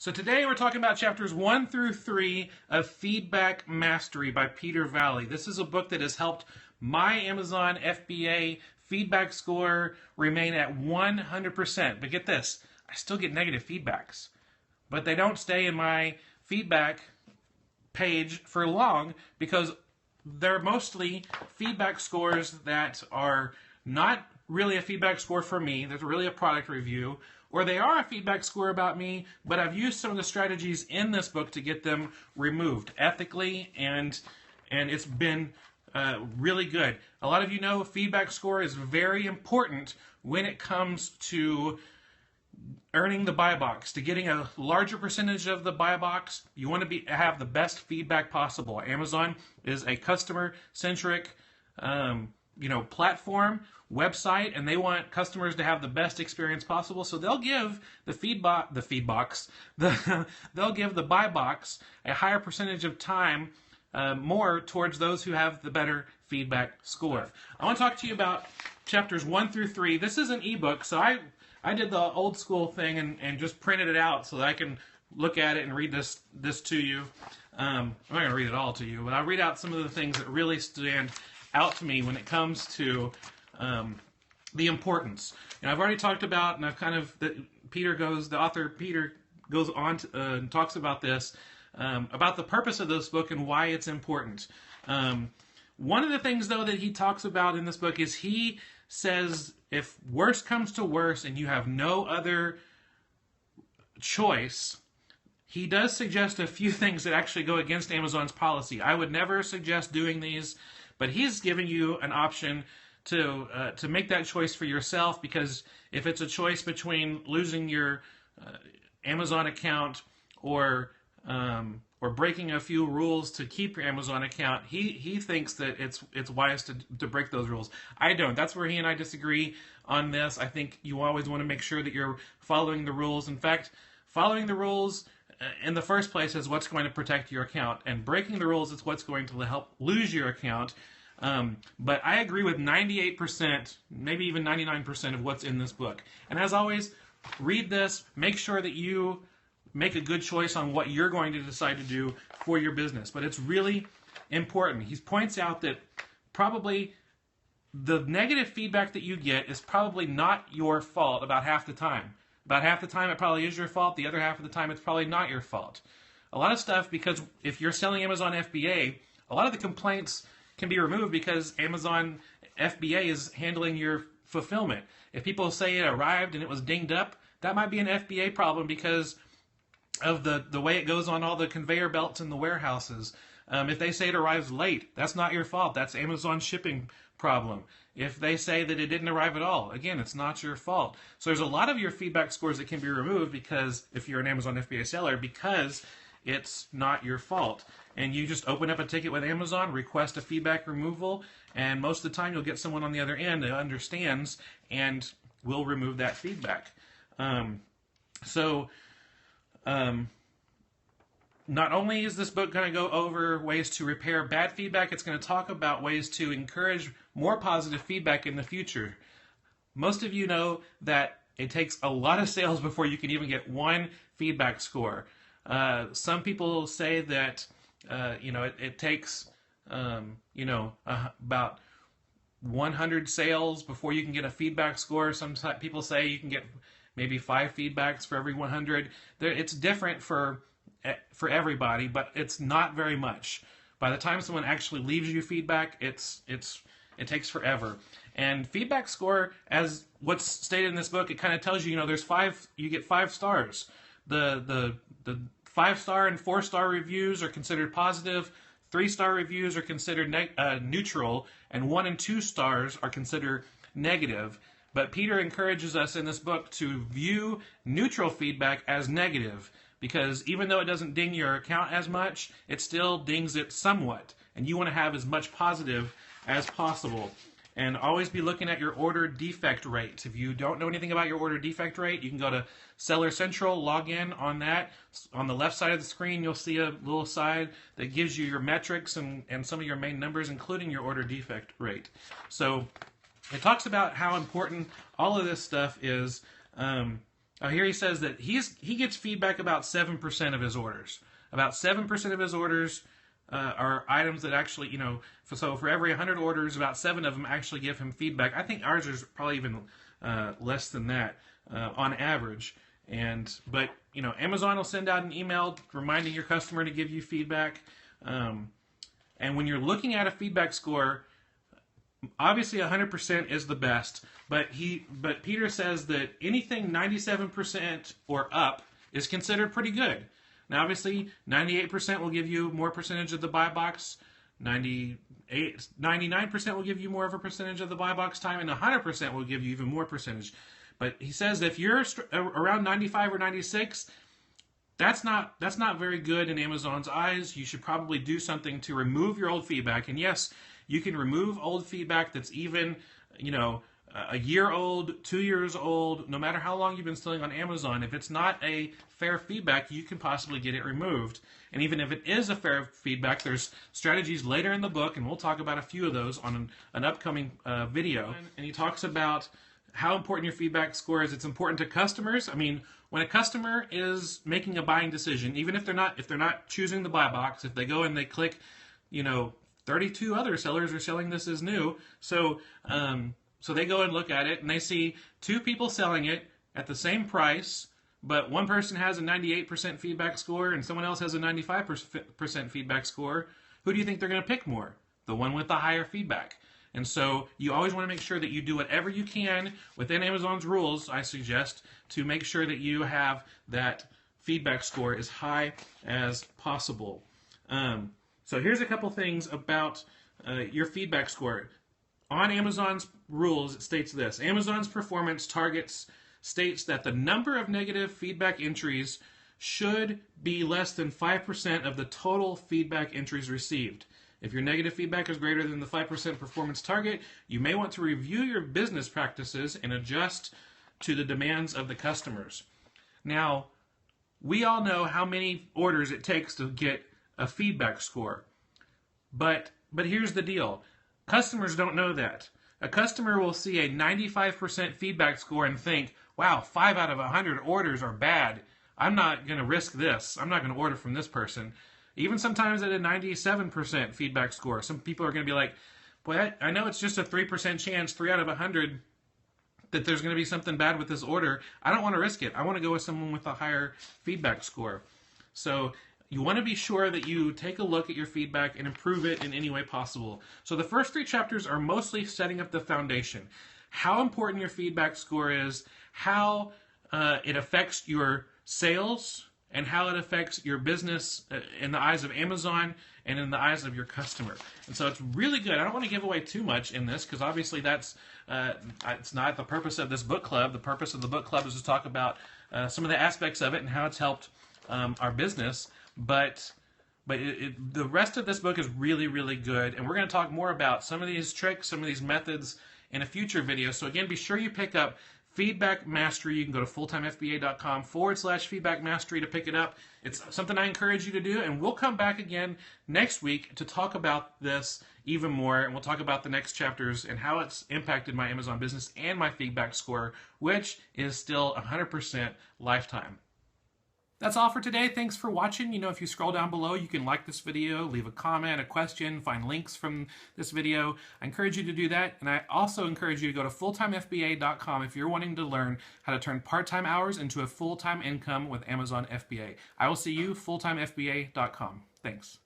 So today we're talking about chapters 1 through 3 of Feedback Mastery by Peter Valley. This is a book that has helped my Amazon FBA feedback score remain at 100%. But get this, I still get negative feedbacks. But they don't stay in my feedback page for long because they're mostly feedback scores that are not really a feedback score for me. There's really a product review, or they are a feedback score about me, but I've used some of the strategies in this book to get them removed ethically, and it's been really good. A lot of you know feedback score is very important when it comes to earning the buy box. To getting a larger percentage of the buy box, you want to have the best feedback possible. Amazon is a customer-centric platform, website, and they want customers to have the best experience possible. So they'll give they'll give the buy box a higher percentage of time, more towards those who have the better feedback score. I want to talk to you about chapters 1 through 3. This is an ebook, so I did the old school thing and just printed it out so that I can look at it and read this to you. I'm not going to read it all to you, but I'll read out some of the things that really stand out to me when it comes to the importance. And I've already talked about, and I've kind of, the author Peter goes on to, and talks about this, about the purpose of this book and why it's important. One of the things, though, that he talks about in this book is he says if worse comes to worse and you have no other choice, he does suggest a few things that actually go against Amazon's policy. I would never suggest doing these, but he's giving you an option to make that choice for yourself, because if it's a choice between losing your Amazon account or breaking a few rules to keep your Amazon account, he thinks that it's wise to break those rules. I don't. That's where he and I disagree on this. I think you always want to make sure that you're following the rules. In fact, following the rules in the first place is what's going to protect your account, and breaking the rules is what's going to help lose your account. But I agree with 98%, maybe even 99% of what's in this book. And as always, read this, make sure that you make a good choice on what you're going to decide to do for your business. But it's really important. He points out that probably the negative feedback that you get is probably not your fault about half the time. About half the time it probably is your fault. The other half of the time it's probably not your fault. A lot of stuff, because if you're selling Amazon FBA, a lot of the complaints can be removed because Amazon FBA is handling your fulfillment. If people say it arrived and it was dinged up, that might be an FBA problem because of the way it goes on all the conveyor belts in the warehouses. If they say it arrives late, that's not your fault. That's Amazon's shipping problem. If they say that it didn't arrive at all, again, it's not your fault. So there's a lot of your feedback scores that can be removed because if you're an Amazon FBA seller, because it's not your fault. And you just open up a ticket with Amazon, request a feedback removal, and most of the time you'll get someone on the other end that understands and will remove that feedback. Not only is this book going to go over ways to repair bad feedback, it's going to talk about ways to encourage more positive feedback in the future. Most of you know that it takes a lot of sales before you can even get one feedback score. Some people say that it takes about 100 sales before you can get a feedback score. Some people say you can get maybe 5 feedbacks for every 100. It's different for everybody, but it's not very much. By the time someone actually leaves you feedback, it takes forever. And feedback score, as what's stated in this book, it kind of tells you, you get 5 stars. The 5-star and 4-star reviews are considered positive. 3-star reviews are considered neutral, and 1 and 2 stars are considered negative. But Peter encourages us in this book to view neutral feedback as negative, because even though it doesn't ding your account as much, it still dings it somewhat. And you want to have as much positive as possible. And always be looking at your order defect rate. If you don't know anything about your order defect rate, you can go to Seller Central, log in on that. On the left side of the screen, you'll see a little side that gives you your metrics and some of your main numbers, including your order defect rate. So it talks about how important all of this stuff is. Here he says that he gets feedback about 7% of his orders. About 7% of his orders are items that actually, so for every 100 orders, about 7 of them actually give him feedback. I think ours is probably even less than that on average. But Amazon will send out an email reminding your customer to give you feedback. And when you're looking at a feedback score, obviously 100% is the best. But Peter says that anything 97% or up is considered pretty good. Now, obviously, 98% will give you more percentage of the buy box. 99% will give you more of a percentage of the buy box time, and 100% will give you even more percentage. But he says that if you're around 95 or 96, that's not very good in Amazon's eyes. You should probably do something to remove your old feedback. And yes, you can remove old feedback that's even, a year old, 2 years old, no matter how long you've been selling on Amazon. If it's not a fair feedback, you can possibly get it removed. And even if it is a fair feedback, there's strategies later in the book, and we'll talk about a few of those on an upcoming video. And he talks about how important your feedback score is. It's important to customers. I mean, when a customer is making a buying decision, even if they're not choosing the buy box, if they go and they click, 32 other sellers are selling this as new, so they go and look at it and they see 2 people selling it at the same price, but one person has a 98% feedback score and someone else has a 95% feedback score. Who do you think they're going to pick more? The one with the higher feedback. And so you always want to make sure that you do whatever you can within Amazon's rules, I suggest, to make sure that you have that feedback score as high as possible. So here's a couple things about your feedback score. On Amazon's rules, it states this: Amazon's performance targets states that the number of negative feedback entries should be less than 5% of the total feedback entries received. If your negative feedback is greater than the 5% performance target, you may want to review your business practices and adjust to the demands of the customers. Now, we all know how many orders it takes to get a feedback score. But here's the deal. Customers don't know that. A customer will see a 95% feedback score and think, wow, 5 out of 100 orders are bad. I'm not going to risk this. I'm not going to order from this person. Even sometimes at a 97% feedback score, some people are going to be like, boy, I know it's just a 3% chance, 3 out of 100, that there's going to be something bad with this order. I don't want to risk it. I want to go with someone with a higher feedback score. So you want to be sure that you take a look at your feedback and improve it in any way possible. So the first 3 chapters are mostly setting up the foundation. How important your feedback score is, how it affects your sales, and how it affects your business in the eyes of Amazon and in the eyes of your customer. And so it's really good. I don't want to give away too much in this because obviously that's it's not the purpose of this book club. The purpose of the book club is to talk about some of the aspects of it and how it's helped our business. But the rest of this book is really, really good. And we're going to talk more about some of these tricks, some of these methods in a future video. So again, be sure you pick up Feedback Mastery. You can go to fulltimefba.com/feedback mastery to pick it up. It's something I encourage you to do, and we'll come back again next week to talk about this even more, and we'll talk about the next chapters and how it's impacted my Amazon business and my feedback score, which is still 100% lifetime. That's all for today. Thanks for watching. If you scroll down below, you can like this video, leave a comment, a question, find links from this video. I encourage you to do that. And I also encourage you to go to fulltimefba.com if you're wanting to learn how to turn part-time hours into a full-time income with Amazon FBA. I will see you fulltimefba.com. Thanks.